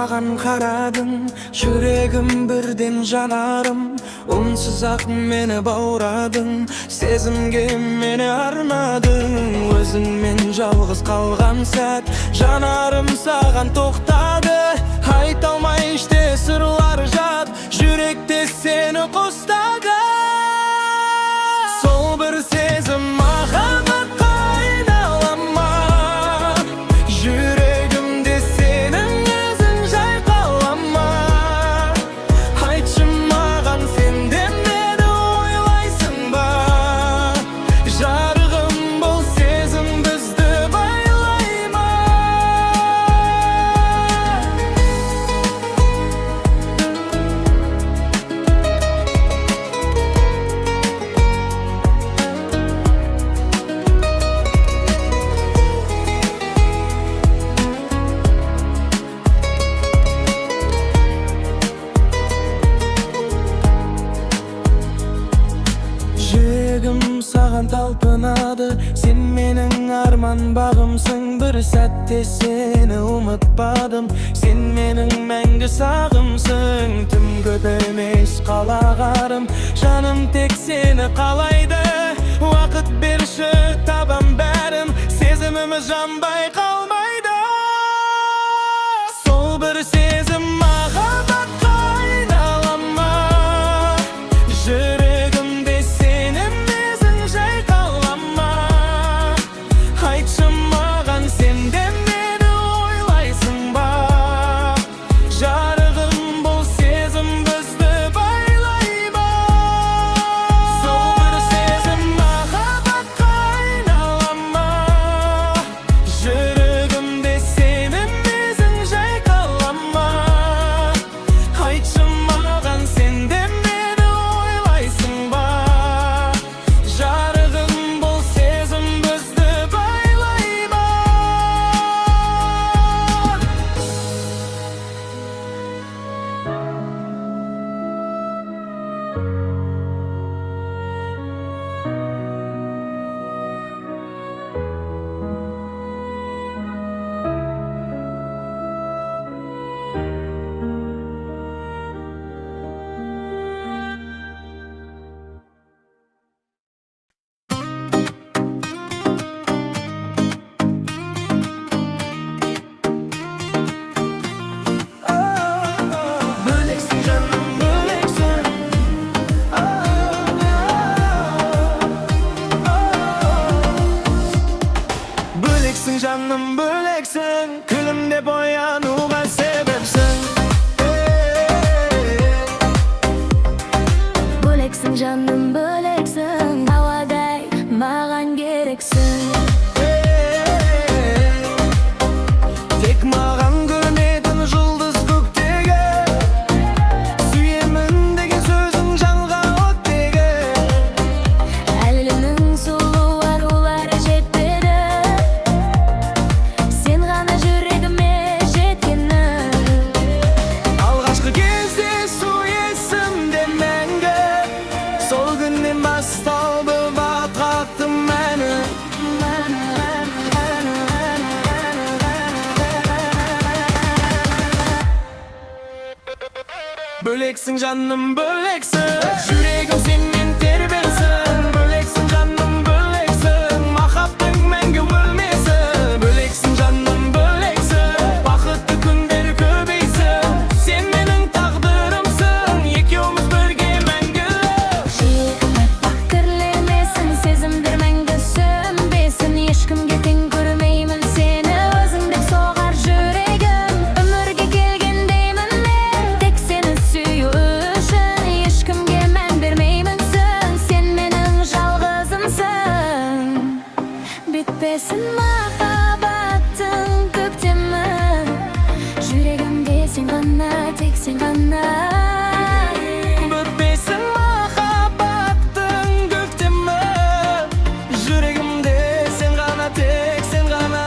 Mağan karadın, yüregim birden janarım. Unsuz-ak meni bauradın, sezimge meni arnadın. Özün men жалғыз kalgan sat, janarım sagan toktады. Aytalmay işte sırlar jat, yürekte seni kostады. Sol bir sezim mahabatqa ayналама, yüregimde senin özün jayqalama. Aytçı mağan senden neni oylaysın ba, jarығым бұл сезім бізді байлайма. Yüregim sağan talpınadı, sen menin arman bağımsın. Bir sәтте seni unutmadım, sen menin мәңгі sağımsın. Tüm көп емес қалағарым, жаным tek seni қалайды. Уақыт берші табам бәрін, сезіміміз жанбай қалмайды. Сол бір сезім махаббатқа айналама, жүрегімде сенің ізің жайқалама. Айтшы маған сенден нені ойлайсың ба, жарығым бұл сезім бізді байлай ма. Сол бір сезім махаббатқа айналама, жүрегімде сенің ізің жайқалама. Айтшы маған сенден нені ойлайсың ба, жарығым бұл сезім бізді байлай ма. Böleksin canım, böleksin. Böleksin canım, böleksin. Külümde boyanuğa sebepsin. Böleksin canım böleksin, havaday mağan gereksin. Tek mağan görmedin yıldız göktегі, сүйемін деген сөзің жанға оттегі. Әлемнің сұлу арулары жетпеді, сен ғана жүрегіме жеткенің. Алғашқы кезде су есімде мәңгі, сол күннен басталды бақыт қақты мәні. Böleksin canım, böleksin. Yüreğim senin terbensin. Böleksin canım, böleksin. Mahabbet мәңгі өлмесін. Böleksin canım, böleksin. Бақытты күндер көбейсін. Sen менің тағдырымсың, екеуміз бірге мәңгі. Пақырлемесін, сезімдер мәңгі сөнбесін. Ешкімге тең көрмеймін сені, өзіңдеп соғар жүрегім. Өмірге келгендеймін мен, тек сені сүю үшін. Ешкімге мән бермеймінсің, сен менің жалғызымсың. Бітпесін махаббаттың көктемі, жүрегімде сен ғана, тек сен ғана. Bötmesin mahabbаттың көктемі, жүрегімде сен ғана, тек сен ғана.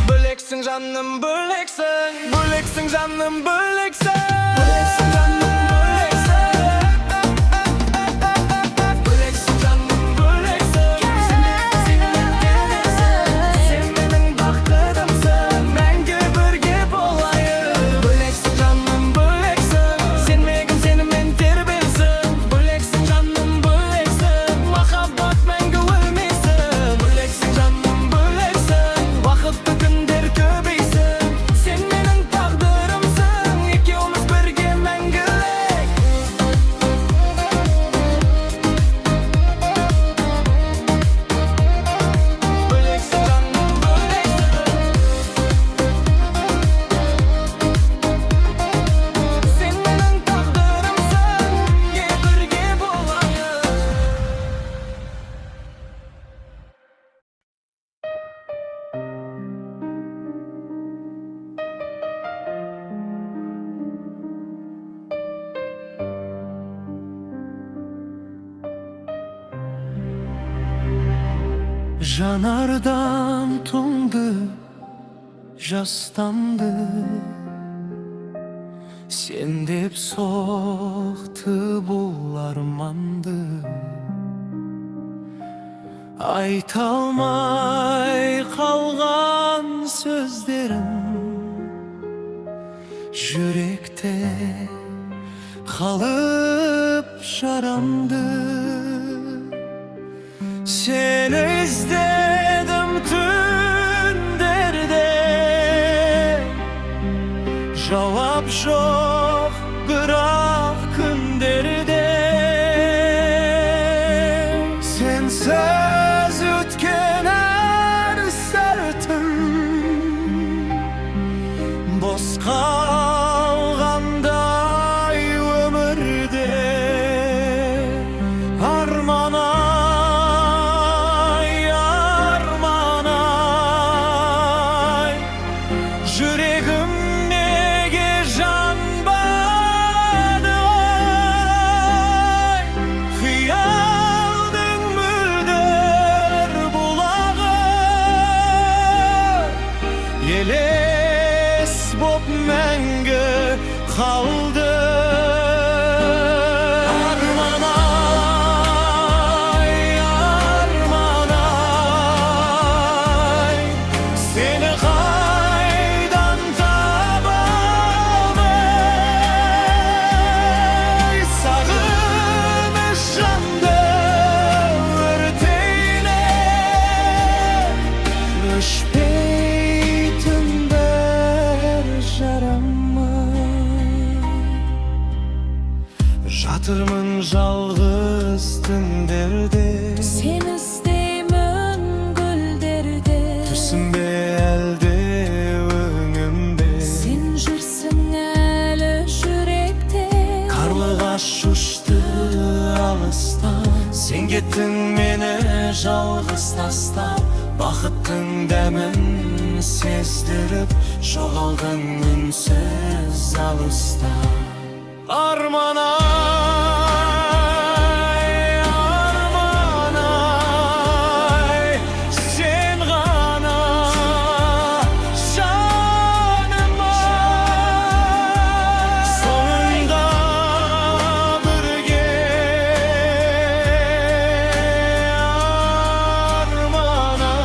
Böleksin canım, böleksin. Böleksin canım, böleksin. Böleksin canım, böleksin. Böleksin canım, böleksin. Sen benim baqtırımsın, мәңгі бірге Жанардан тоңды, жастанды, сен деп соқты бұл арманды. Айта алмай қалған сөздерім жүректе қалып жарамды. Seni izledim tünlerde, cevap yok bırak günlerde. Sen söz ütken her sertim, boz kalganday ömürde. Armana yüreğim nege can bağdı, hıyaldın mülder bulağı. Yeles bop menge kaldı. Жатырмын жалғыз түндерде, Sen izdeymin gülderde. түсінбе әлде өңімде. Sen жүрсің әлі жүректе. Қарлығаш ұшты алыстан, сен кеттің мені жалғыз тастап. Бақыттың дәмін сездіріп, жоғалдың үнсіз алыста. Arman ay, arman ay, sen gana canım ay. Sonunda birge arman ay.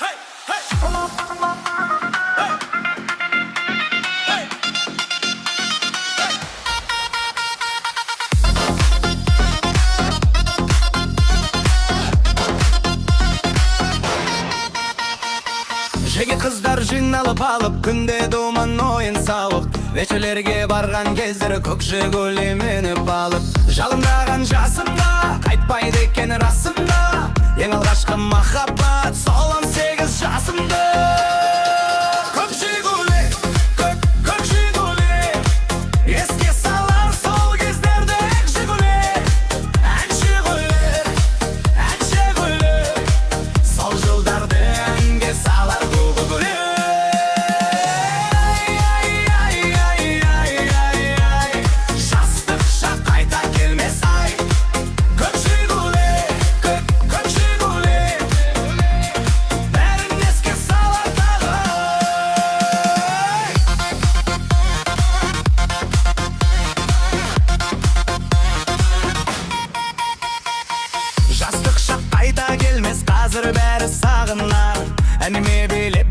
Hey, hey. Hey. Hey. Жеге қыздар жиналып алып, күнде думан ойын сауық. Вечерлерге барған кездері көкшекөл еменіп алып. Жалындаған жасымда, қайтпайды екен расымда. Ең алғашқы махаббат, сол 18 жасымда. Көкшекөле, көкшекөле, еске салар сол кездерді Әкшекөле. Әкшекөле, сол жылдарды әнге салар көкшекөле. Жастық шақ қайта келмес ай. Көкшекөле, көкшекөле, бәрін еске салар тағы. Жастық шақ қайта келмес, қазір бәрі сағынар. Әніме билеп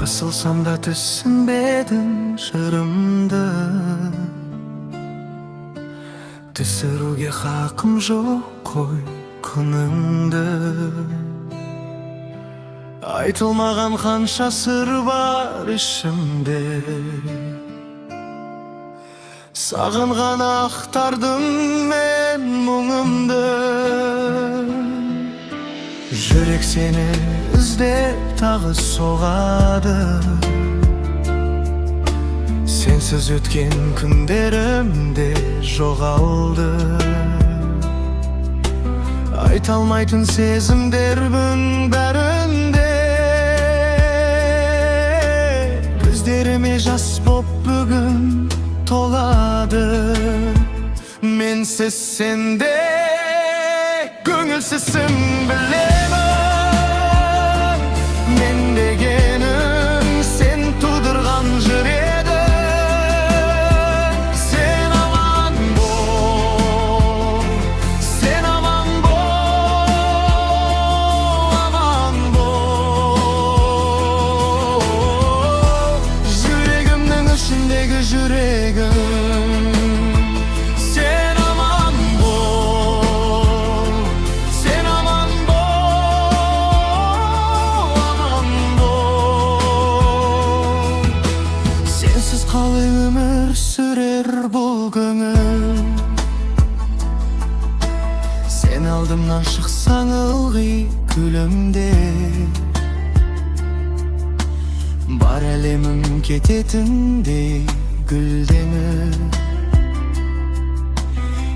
Kısılsam da düşünmedin şırımdı. Düşürüge hakkım yok koy kınımdı. Aytılmagan kança sır var işimde. Sağıngan aktardım men muңumdu. Жүрек seni izlep tağı soğadı. Sensiz ötken günlerimde жоғалды. Aytalmaytın sezimdербин bärinde. Gözlerime jas bop bugün toladı. Mensiz sende көңілсізсің білемін. Мен дегенің сен тудырған жүрегім. Сен аман бол, сен аман бол, аман бол. Жүрегімнің ішіндегі жүрегім. Қалай өмір сүрер бұл көңіл. Сен алдымнан шықсаң ылғи күлімде. Бар әлемім кететіндей гүлденіп.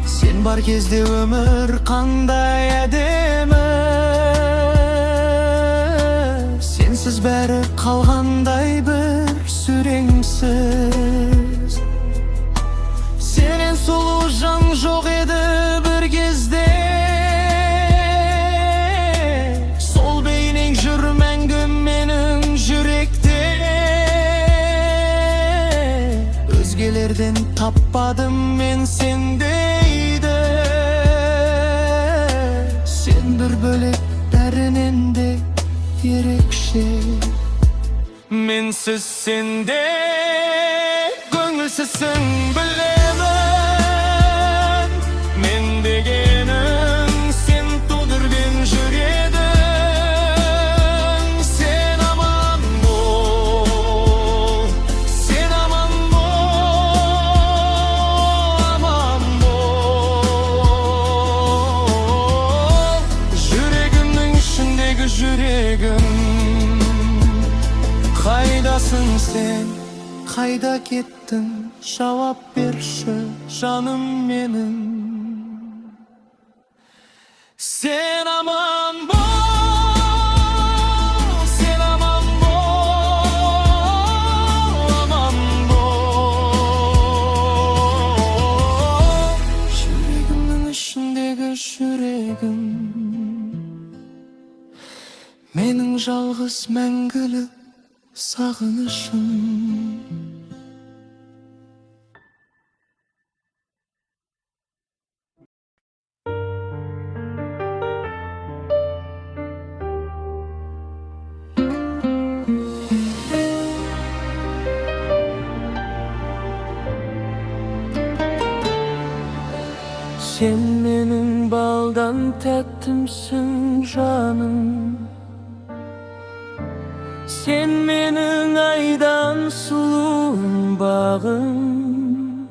Сен бар кезде өмір қандай әдемі. Сенсіз бәрі қалғандай бір сүреңсіз. Сенен сұлу жан жоқ еді бір кезде. Сол бейнең жүр мәңгі менің жүректе. Өзгелерден таппадым мен сендейді. Сен бір бөлек бәрінен де ерекше. Менсіз сенде көңілсізсің білемін. Мен дегенің сен тудырген жүрегім. Сен аман бол, сен аман бол, аман бол. Жүрегімнің ішіндегі жүрегім. Қайдасың сен, қайда кеттің? Жауап берші жаным менің. Сен аман бол, сен аман бол, аман бол. Жүрегімнің ішіндегі жүрегім. Менің жалғыз мәңгілік сағынышым. Sen benim baldan tәттімсің жаным. Sen menin aydan suluğum bağım.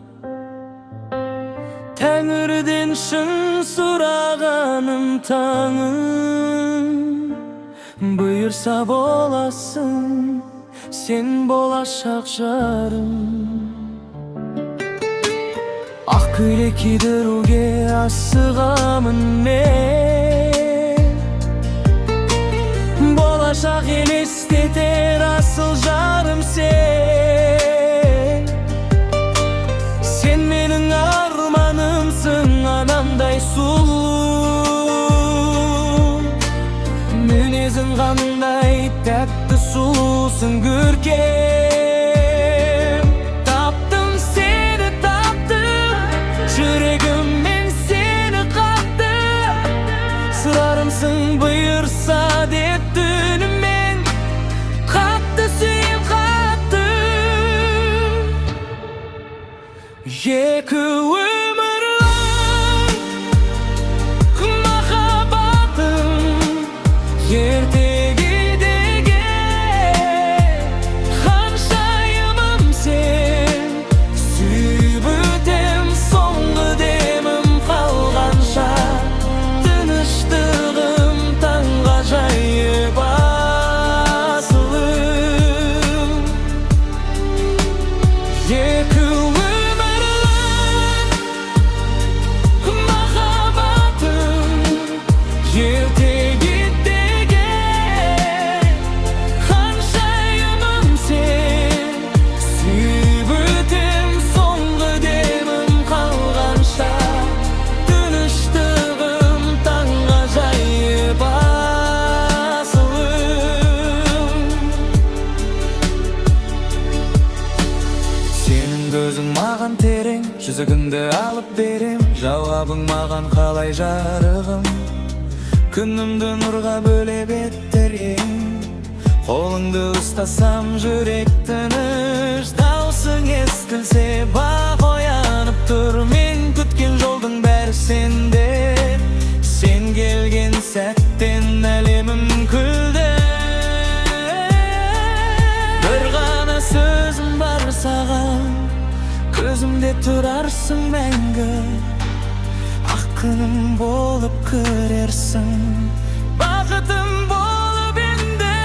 Tengirden şın surağanım tağım. Buyursa bolasın, sen bolaşak jarım. Ak külekidir uge asığamın men. Bolaşak elesteter asıl jarım sen. Sen menin armanımsın anamday sulu. Münezin qanday tәtті sulusun görkem. Taptım seni taptım, yüreğim men seni kaptı. Sırarımsın buyursa dep dünüm men. Kaptı suyum Екі өмірлік махаббатым ертегідегі ханшайымым сен. Сүйіп өтем соңғы демім қалғанша, тыныштығым таңғажайып асылым. Екі өмірлік махаббатым ертегідегі ханшайымым сен. Сүйіп өтем соңғы демім қалғанша, тыныштығым таңғажайып асылым. Сенің көзің маған терең, жүзігіңді алып берем, жауабың маған қалай жарығым. Күнімді нұрға бөлеп еттерем, қолыңды ұстасам жүрек тыныш. Даусың естілсе бақ оянып тұр, мен күткен жолдың бәрі сенде. Сен келген сәттен әлемім күлді. Бір ғана сөзім бар саған, көзімде тұрарсың мәңгі. Ақ күнім болып көрерсің, бақытым болып енді.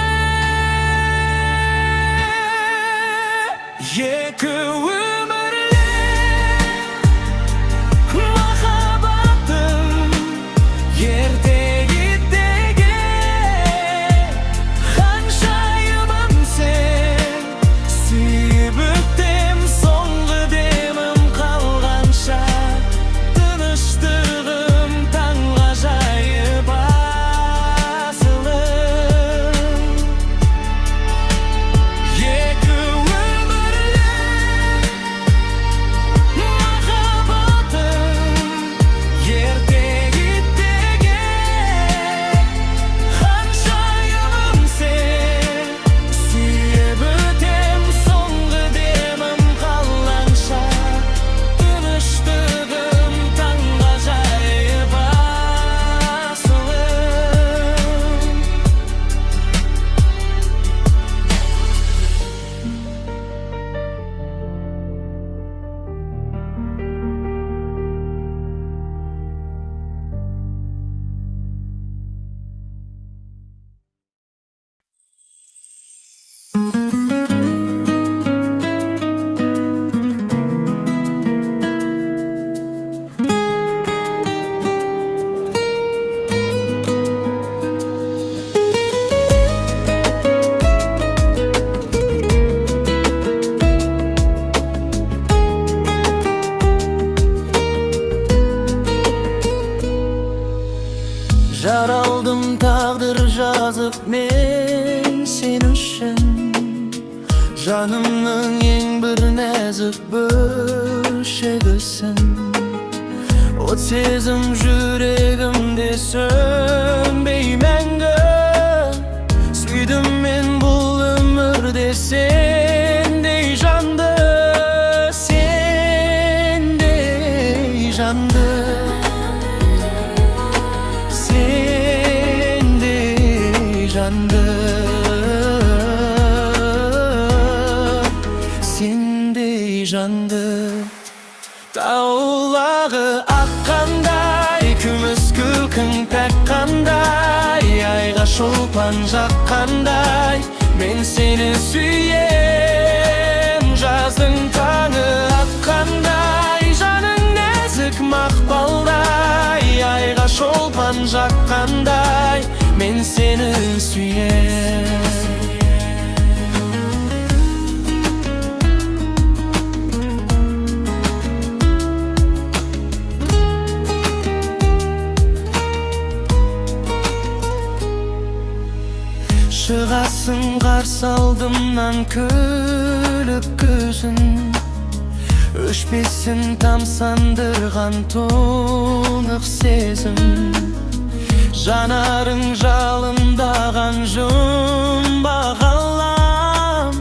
Екі өмірлік махаббатым ертегідегі ханшайымым сен. Сүйіп өтем соңғы демім қалғанша, тыныштығым таңғажайып асылым. Екі өмірлік махаббатым ертегідегі ханшайымым сен. Сүйіп өтем соңғы демім қалғанша, тыныштығым таңғажайып асылым. Жаралдым тағдыр жазып мен сен үшін, жанымның ең бір нәзік бөлшегісің. От сезім жүрегімде сөнбей мәңгі, сүйдім мен бұл өмірде сендей жанды, сендей жанды. Sendey жанды, sendey жанды. Таулағы аққандай, күміс күлкің таққандай, айға шолпан жаққандай, мен сені сүйем. Жаздың таңы атқандай, жаның нәзік мақпалдай, айға шолпан жаққандай, мен сені сүйем. Шығасың қарсы алдымнан күліп көзің, өшпесін тамсандырған тұнық сезім. Жанарың жалындаған жұмбақ алам,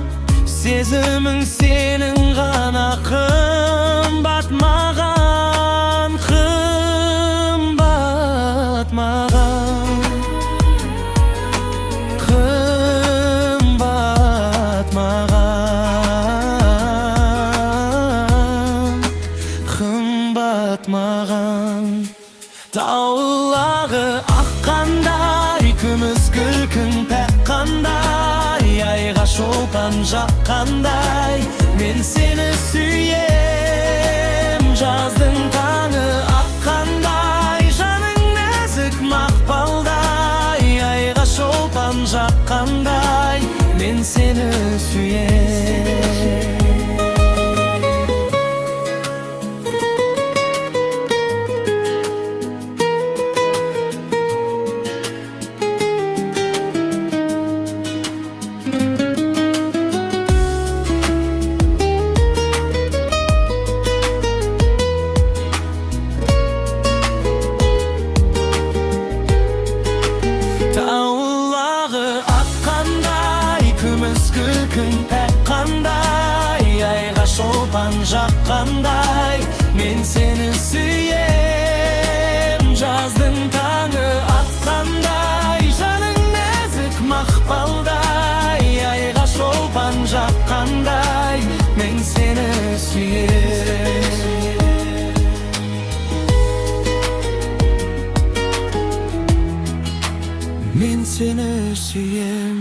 сезімің сенің ғана қымбат маған. şolpan jakkanday, men seni süyem. Jazdın taňy akkanday, janyň näzik makbalday, ayga şolpan jakkanday, men seni süyem. Taulağı akkanday, kümüs gülkün pekkanday, ayga şolpan jakkanday, men seni süyem. Jazdın taňy atkanday, janyň näzik makbalday, ayga şolpan jakkanday, men seni süyem. Men seni süyem.